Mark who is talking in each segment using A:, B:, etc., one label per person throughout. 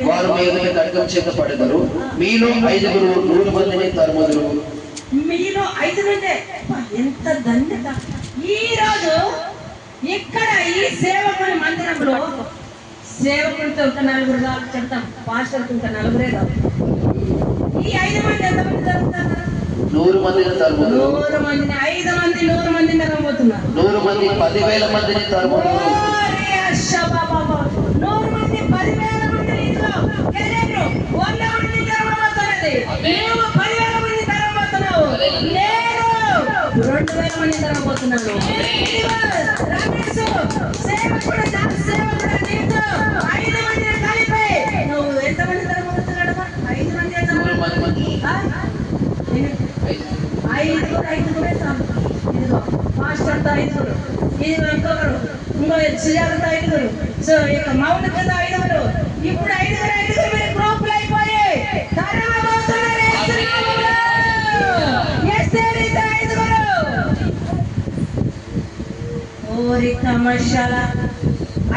A: వారు మీ ఎదుట ఖడ్గం చేత పడెదరు. మీలో 5 100 మందిని తరుముదురు.
B: మీలో 5 మంది. ఎంత ధన్యత! ఈ రోజు ఇక్కడ ఈ సేవకుని మందిరంలో సేవకులతో ఒక 4 దాకా చెప్తాం, పాస్టర్తో ఒక 4 దాకా. ఈ 5 మంది ఎంతమంది జరుగుతారు?
A: 100 మందిని తరుముదురు.
B: 100 మందిని 5 మంది 100 మందిని తరమబోతున్నారు.
A: 100 మంది 10,000 మందిని తరుముదురు.
B: 100 మంది 10,000 మందిని ఇంట్లో కెరీర్లు 100 మందిని తరమబోతున్నది. నువ్వు 10,000 మందిని తరమబోతున్నావు. నేను 2,000 మందిని తరమబోతున్నాను. రమేష్ సేవకుడు సేవకుడు నీతో 5 మందిని కలిపి నువ్వు ఎంతమంది తరమబోతున్నాడు? 5 మంది ఐదుగురే చాలు. ఇదిగో మాస్టర్తో 5, ఇదిగో ఇంకొకరు, ఇంకో సుజాతతో 5, సో ఇక మౌనికతో 5. ఇప్పుడు 5 మీరు గ్రూపులు అయిపోయి తరమబోతున్నారు. ఎస్తేరితో 5. ఓరి కమర్షాల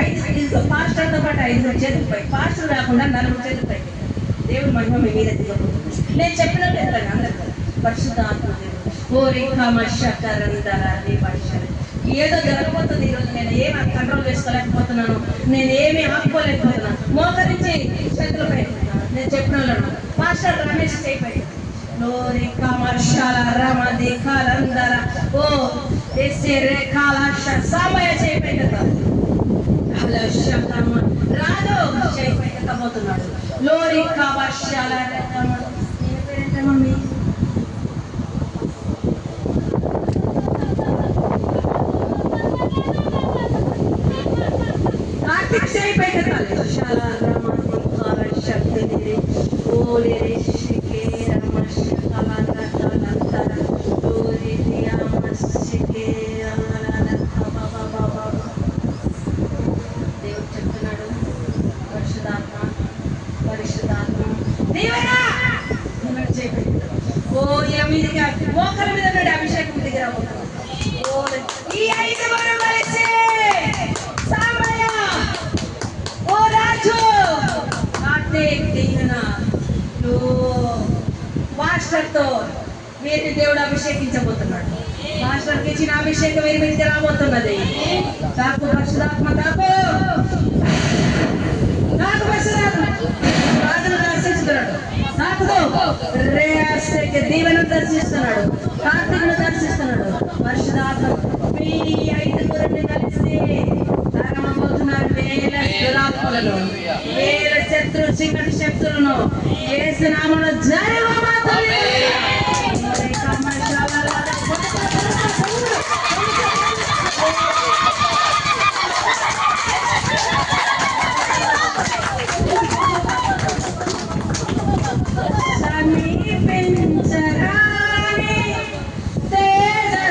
B: 5 ఇదిగో పాస్టర్తో పాటు 5 చేతులపై, పాస్టర్ కాకుండా 4 చేతులపై దేవుడు మహిమ మీ మీద దిగబోతుంది. నేను చెప్పినట్టు ఎట్లా అందరు పరిశుద్ధాత్మ ఓరి కమర్షకరందరాన్ని పరిశీలి. ఏదో జరగబోతుంది ఈరోజు. నేను ఏమి కంట్రోల్ చేసుకోలేకపోతున్నాను, నేను ఏమి ఆపుకోలేకపోతున్నాను. మోకరించి చేతులపై నేను చెప్పిన వాళ్ళు మాస్టర్ రమేష్ అయిపోయి లోరి కమర్షాల రమది కాలందర ఓ ఎస్సే రేఖాల సమయ చేయిపోయి కదా రాదు చేయిపోయి పోతున్నాడు. లోరి కమర్షాల మమ్మీ అభిషేకం దగ్గర ఈ 5 కలిసి సమయ ఓ రాజు మాస్టర్తో వీరిని దేవుడు అభిషేకించబోతున్నాడు. మాస్టర్కి ఇచ్చిన అభిషేకం వీరి మీదకి రాబోతున్నది. తాకు పరిశుధాత్మ తాకు పరిశుధాత్మ రాజును దర్శిస్తున్నాడు. దీవెను దర్శిస్తున్నాడు. కార్తీకును దర్శిస్తున్నాడు. పరిశుధాత్మ మీ 5 కలిసి తరమబోతున్నారు. వేల దురాత్మలను, వేల శత్రు చీకటి శక్తులను యేసు నామములో జరగబోతున్నారు.